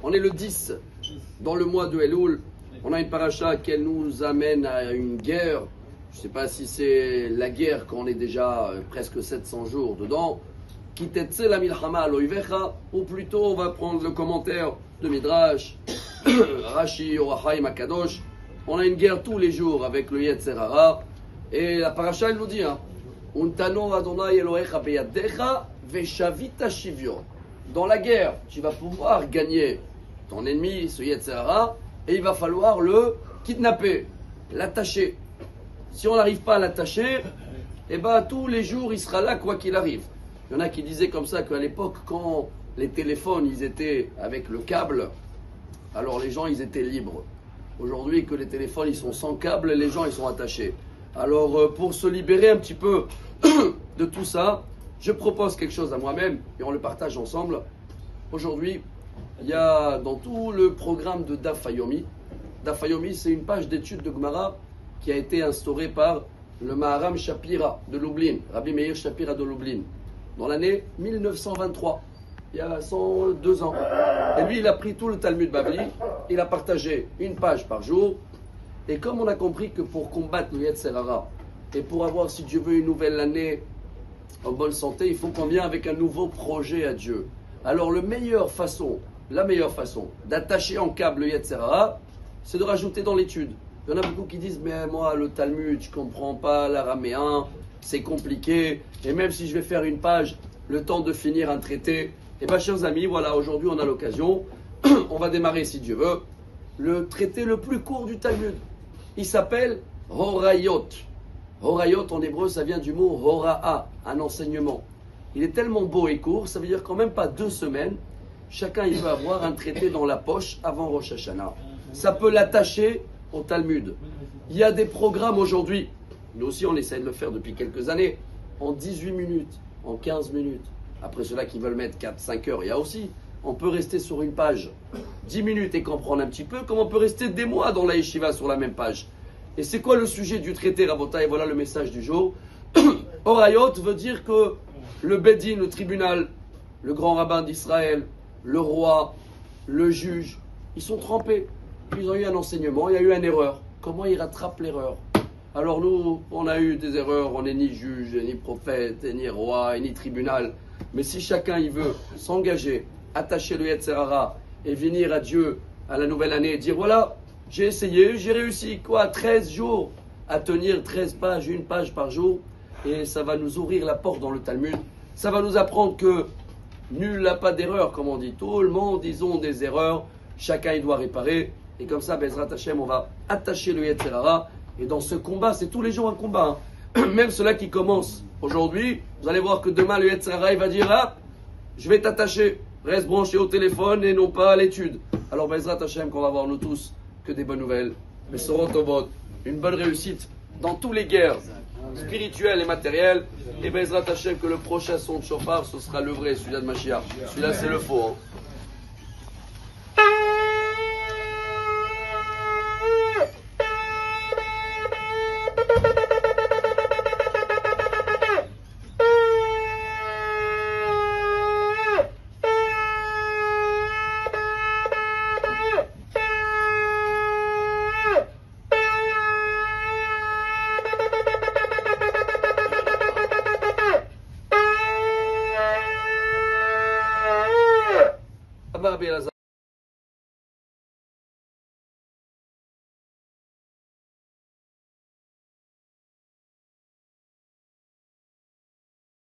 On est le 10 dans le mois de Elul. On a une paracha qui nous amène à une guerre. Je ne sais pas si c'est la guerre quand on est déjà presque 700 jours dedans. Ou plutôt on va prendre le commentaire de Midrash, Rashi, Orachaim, Akadosh. On a une guerre tous les jours avec le Yetzer Hara. Et la paracha elle nous dit Untano Adonai Elohecha beyadecha veshavita shivyo. Dans la guerre, tu vas pouvoir gagner ton ennemi, ce Yetzer Hara, et il va falloir le kidnapper, l'attacher. Si on n'arrive pas à l'attacher, eh ben, tous les jours, il sera là quoi qu'il arrive. Il y en a qui disaient comme ça qu'à l'époque, quand les téléphones ils étaient avec le câble, alors les gens ils étaient libres. Aujourd'hui que les téléphones ils sont sans câble, les gens ils sont attachés. Alors pour se libérer un petit peu de tout ça, je propose quelque chose à moi-même et on le partage ensemble. Aujourd'hui, il y a dans tout le programme de Daf Yomi. Daf Yomi, c'est une page d'études de Gemara qui a été instaurée par le Maharam Shapira de Lublin, Rabbi Meir Shapira de Lublin, dans l'année 1923, il y a 102 ans. Et lui, il a pris tout le Talmud Babli, il a partagé une page par jour. Et comme on a compris que pour combattre le Yetzer Hara et pour avoir, si Dieu veut, une nouvelle année en bonne santé, il faut qu'on vienne avec un nouveau projet à Dieu. Alors la meilleure façon d'attacher en câble le Yetzer Hara, c'est de rajouter dans l'étude. Il y en a beaucoup qui disent, mais moi, le Talmud, je ne comprends pas l'araméen, c'est compliqué, et même si je vais faire une page, le temps de finir un traité, eh bien, chers amis, voilà, aujourd'hui, on a l'occasion, on va démarrer, si Dieu veut, le traité le plus court du Talmud. Il s'appelle Horayot. Horayot, en hébreu, ça vient du mot Hora'a, un enseignement. Il est tellement beau et court, ça veut dire qu'en même pas 2 semaines, chacun il va avoir un traité dans la poche avant Rosh Hashanah. Ça peut l'attacher au Talmud. Il y a des programmes aujourd'hui, nous aussi on essaie de le faire depuis quelques années, en 18 minutes, en 15 minutes. Après ceux-là qui veulent mettre 4-5 heures, il y a aussi. On peut rester sur une page 10 minutes et comprendre un petit peu, comme on peut rester des mois dans la yeshiva sur la même page. Et c'est quoi le sujet du traité, Rabotai? Et voilà le message du jour. Horayot veut dire que le Bedin, le tribunal, le grand rabbin d'Israël, le roi, le juge, ils sont trempés. Ils ont eu un enseignement, il y a eu une erreur. Comment ils rattrapent l'erreur? Alors nous, on a eu des erreurs, on n'est ni juge, ni prophète, ni roi, ni tribunal. Mais si chacun il veut s'engager, attacher le Yetzer Hara et venir à Dieu à la nouvelle année et dire voilà, j'ai essayé, j'ai réussi 13 jours à tenir 13 pages, une page par jour, et ça va nous ouvrir la porte dans le Talmud. Ça va nous apprendre que nul n'a pas d'erreur, comme on dit. Tout le monde, ils ont des erreurs, chacun il doit réparer. Et comme ça, Bezrat Hashem, on va attacher le Yetzer Hara. Et dans ce combat, c'est tous les jours un combat. Même ceux-là qui commencent aujourd'hui, vous allez voir que demain, le Yetzer Hara, il va dire ah, je vais t'attacher. Reste branché au téléphone et non pas à l'étude. Alors, Bezrat Hashem, qu'on va voir nous tous que des bonnes nouvelles. Mais Sorotobot, une bonne réussite dans toutes les guerres spirituelles et matérielles. Et Bezrat Hashem, que le prochain son de chauffard, ce sera le vrai, celui-là de Mashiach. Celui-là, c'est le faux.